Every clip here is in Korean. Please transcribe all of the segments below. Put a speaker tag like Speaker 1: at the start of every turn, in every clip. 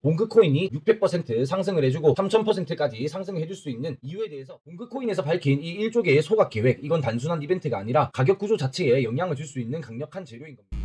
Speaker 1: 봉크코인이 600% 상승을 해주고 3000%까지 상승을 해줄 수 있는 이유에 대해서 봉크코인에서 밝힌 이 1조 개의 소각 계획, 이건 단순한 이벤트가 아니라 가격 구조 자체에 영향을 줄 수 있는 강력한 재료인 겁니다.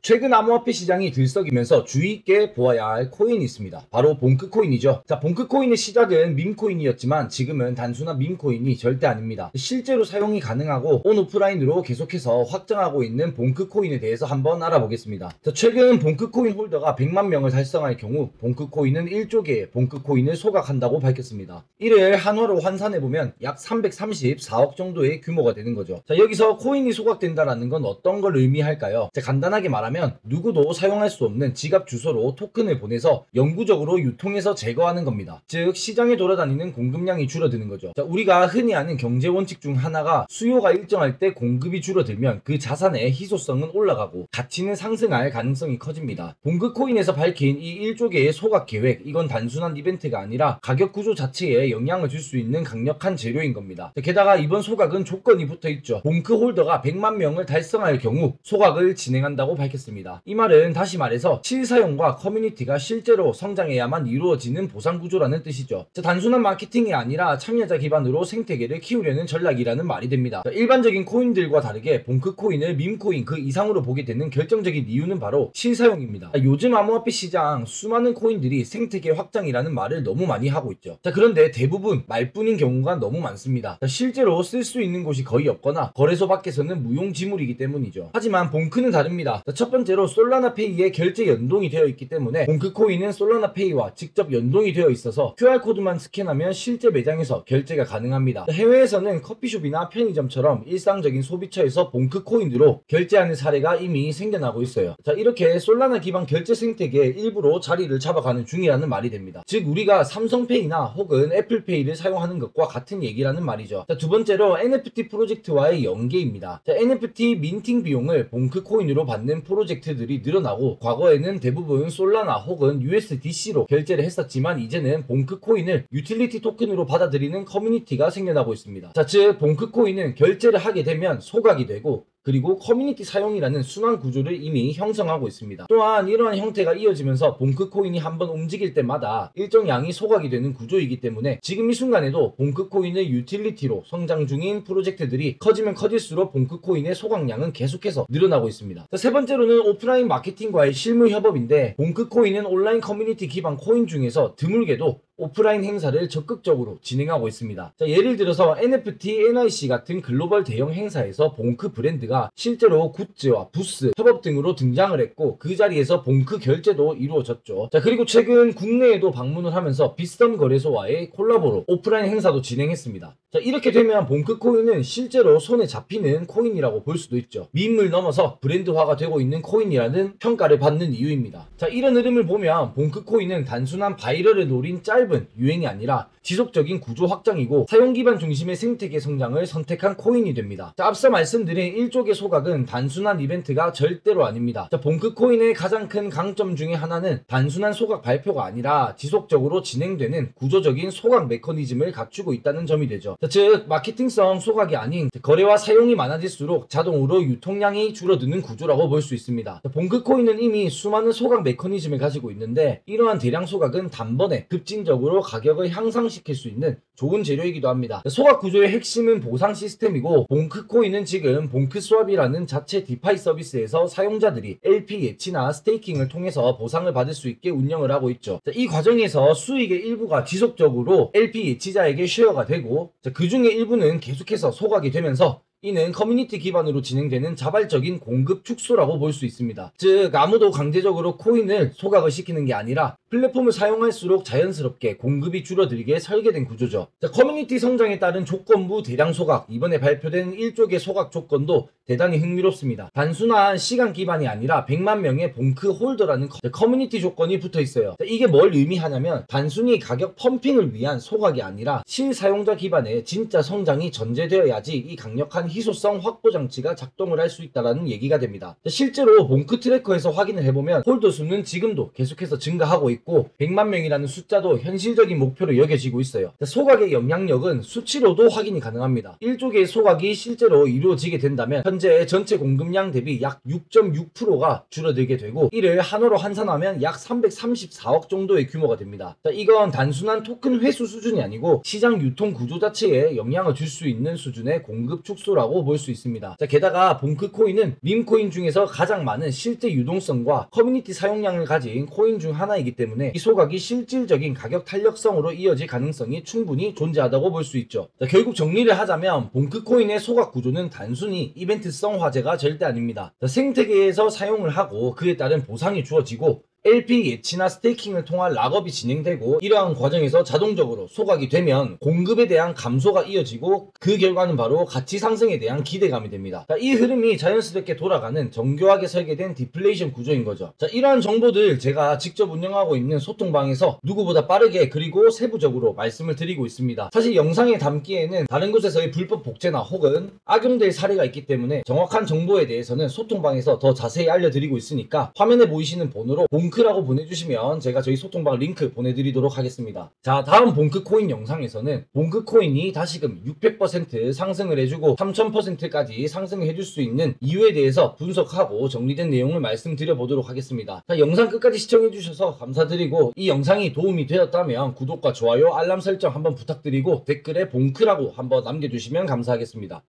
Speaker 1: 최근 암호화폐 시장이 들썩이면서 주의 있게 보아야 할 코인이 있습니다. 바로 봉크코인이죠. 자, 봉크코인의 시작은 밈코인이었지만 지금은 단순한 밈코인이 절대 아닙니다. 실제로 사용이 가능하고 온오프라인으로 계속해서 확장하고 있는 봉크코인에 대해서 한번 알아보겠습니다. 자, 최근 봉크코인 홀더가 100만 명을 달성할 경우 봉크코인은 1조 개의 봉크코인을 소각한다고 밝혔습니다. 이를 한화로 환산해보면 약 334억 정도의 규모가 되는 거죠. 자, 여기서 코인이 소각된다라는 건 어떤 걸 의미할까요? 자, 간단하게 말하면 누구도 사용할 수 없는 지갑 주소로 토큰을 보내서 영구적으로 유통해서 제거하는 겁니다. 즉 시장에 돌아다니는 공급량이 줄어드는 거죠. 자, 우리가 흔히 아는 경제 원칙 중 하나가 수요가 일정할 때 공급이 줄어들면 그 자산의 희소성은 올라가고 가치는 상승할 가능성이 커집니다. 봉크코인에서 밝힌 이 1조 개의 소각 계획, 이건 단순한 이벤트가 아니라 가격 구조 자체에 영향을 줄 수 있는 강력한 재료인 겁니다. 자, 게다가 이번 소각은 조건이 붙어 있죠. 봉크 홀더가 100만 명을 달성할 경우 소각을 진행한다고 밝혔습니다. 이 말은 다시 말해서 실사용과 커뮤니티가 실제로 성장해야만 이루어지는 보상 구조라는 뜻이죠. 자, 단순한 마케팅이 아니라 참여자 기반으로 생태계를 키우려는 전략이라는 말이 됩니다. 자, 일반적인 코인들과 다르게 봉크코인을 밈코인 그 이상으로 보게 되는 결정적인 이유는 바로 실사용입니다. 자, 요즘 암호화폐 시장 수많은 코인들이 생태계 확장이라는 말을 너무 많이 하고 있죠. 자, 그런데 대부분 말뿐인 경우가 너무 많습니다. 자, 실제로 쓸 수 있는 곳이 거의 없거나 거래소 밖에서는 무용지물이기 때문이죠. 하지만 봉크는 다릅니다. 자, 첫 번째로 솔라나페이에 결제 연동이 되어 있기 때문에 봉크코인은 솔라나페이와 직접 연동이 되어 있어서 QR코드만 스캔하면 실제 매장에서 결제가 가능합니다. 해외에서는 커피숍이나 편의점처럼 일상적인 소비처에서 봉크코인으로 결제하는 사례가 이미 생겨나고 있어요. 자, 이렇게 솔라나 기반 결제 생태계의 일부로 자리를 잡아가는 중이라는 말이 됩니다. 즉 우리가 삼성페이나 혹은 애플페이를 사용하는 것과 같은 얘기라는 말이죠. 자, 두 번째로 NFT 프로젝트와의 연계입니다. 자, NFT 민팅 비용을 봉크코인으로 받는 프로젝트들이 늘어나고 과거에는 대부분 솔라나 혹은 USDC로 결제를 했었지만 이제는 봉크코인을 유틸리티 토큰으로 받아들이는 커뮤니티가 생겨나고 있습니다. 자, 즉 봉크코인은 결제를 하게 되면 소각이 되고 그리고 커뮤니티 사용이라는 순환 구조를 이미 형성하고 있습니다. 또한 이러한 형태가 이어지면서 봉크코인이 한번 움직일 때마다 일정 양이 소각이 되는 구조이기 때문에 지금 이 순간에도 봉크코인을 유틸리티로 성장 중인 프로젝트들이 커지면 커질수록 봉크코인의 소각량은 계속해서 늘어나고 있습니다. 자, 세 번째로는 오프라인 마케팅과의 실무 협업인데 봉크코인은 온라인 커뮤니티 기반 코인 중에서 드물게도 오프라인 행사를 적극적으로 진행하고 있습니다. 자, 예를 들어서 NFT, NIC 같은 글로벌 대형 행사에서 봉크 브랜드가 실제로 굿즈와 부스, 협업 등으로 등장을 했고 그 자리에서 봉크 결제도 이루어졌죠. 자, 그리고 최근 국내에도 방문을 하면서 비썸 거래소와의 콜라보로 오프라인 행사도 진행했습니다. 자, 이렇게 되면 봉크코인은 실제로 손에 잡히는 코인이라고 볼 수도 있죠. 밈을 넘어서 브랜드화가 되고 있는 코인이라는 평가를 받는 이유입니다. 자, 이런 흐름을 보면 봉크코인은 단순한 바이럴을 노린 짧은 유행이 아니라 지속적인 구조 확장이고 사용 기반 중심의 생태계 성장을 선택한 코인이 됩니다. 자, 앞서 말씀드린 1조 개 소각은 단순한 이벤트가 절대로 아닙니다. 자, 봉크코인의 가장 큰 강점 중에 하나는 단순한 소각 발표가 아니라 지속적으로 진행되는 구조적인 소각 메커니즘을 갖추고 있다는 점이 되죠. 자, 즉 마케팅성 소각이 아닌 거래와 사용이 많아질수록 자동으로 유통량이 줄어드는 구조라고 볼 수 있습니다. 자, 봉크코인은 이미 수많은 소각 메커니즘을 가지고 있는데 이러한 대량 소각은 단번에 급진적으로 가격을 향상시킬 수 있는 좋은 재료이기도 합니다. 소각 구조의 핵심은 보상 시스템이고 봉크코인은 지금 봉크스왑이라는 자체 디파이 서비스에서 사용자들이 LP 예치나 스테이킹을 통해서 보상을 받을 수 있게 운영을 하고 있죠. 자, 이 과정에서 수익의 일부가 지속적으로 LP 예치자에게 쉐어가 되고 그 중에 일부는 계속해서 소각이 되면서 이는 커뮤니티 기반으로 진행되는 자발적인 공급 축소라고 볼 수 있습니다. 즉 아무도 강제적으로 코인을 소각을 시키는 게 아니라 플랫폼을 사용할수록 자연스럽게 공급이 줄어들게 설계된 구조죠. 자, 커뮤니티 성장에 따른 조건부 대량 소각, 이번에 발표된 1조 개 소각 조건도 대단히 흥미롭습니다. 단순한 시간 기반이 아니라 100만 명의 봉크 홀더라는 커뮤니티 조건이 붙어 있어요. 이게 뭘 의미하냐면 단순히 가격 펌핑을 위한 소각이 아니라 실사용자 기반의 진짜 성장이 전제되어야지 이 강력한 희소성 확보 장치가 작동을 할 수 있다는 얘기가 됩니다. 실제로 봉크 트래커에서 확인을 해보면 홀더 수는 지금도 계속해서 증가하고 있고 100만 명이라는 숫자도 현실적인 목표로 여겨지고 있어요. 소각의 영향력은 수치로도 확인이 가능합니다. 1조 개의 소각이 실제로 이루어지게 된다면 현재 전체 공급량 대비 약 6.6%가 줄어들게 되고 이를 한화로 환산하면 약 334억 정도의 규모가 됩니다. 이건 단순한 토큰 회수 수준이 아니고 시장 유통 구조 자체에 영향을 줄 수 있는 수준의 공급 축소라고 볼 수 있습니다. 게다가 봉크 코인은 밈 코인 중에서 가장 많은 실제 유동성과 커뮤니티 사용량을 가진 코인 중 하나이기 때문에 이 소각이 실질적인 가격 탄력성으로 이어질 가능성이 충분히 존재하다고 볼 수 있죠. 결국 정리를 하자면 봉크 코인의 소각 구조는 단순히 이벤트성 화제가 절대 아닙니다. 생태계에서 사용을 하고 그에 따른 보상이 주어지고 LP 예치나 스테이킹을 통한 락업이 진행되고 이러한 과정에서 자동적으로 소각이 되면 공급에 대한 감소가 이어지고 그 결과는 바로 가치 상승에 대한 기대감이 됩니다. 이 흐름이 자연스럽게 돌아가는 정교하게 설계된 디플레이션 구조인 거죠. 이러한 정보들 제가 직접 운영하고 있는 소통방에서 누구보다 빠르게 그리고 세부적으로 말씀을 드리고 있습니다. 사실 영상에 담기에는 다른 곳에서의 불법 복제나 혹은 악용될 사례가 있기 때문에 정확한 정보에 대해서는 소통방에서 더 자세히 알려드리고 있으니까 화면에 보이시는 번호로 봉크라고 보내주시면 제가 저희 소통방 링크 보내드리도록 하겠습니다. 자, 다음 봉크 코인 영상에서는 봉크 코인이 다시금 600% 상승을 해주고 3000%까지 상승을 해줄 수 있는 이유에 대해서 분석하고 정리된 내용을 말씀드려 보도록 하겠습니다. 자, 영상 끝까지 시청해주셔서 감사드리고 이 영상이 도움이 되었다면 구독과 좋아요, 알람 설정 한번 부탁드리고 댓글에 봉크라고 한번 남겨주시면 감사하겠습니다.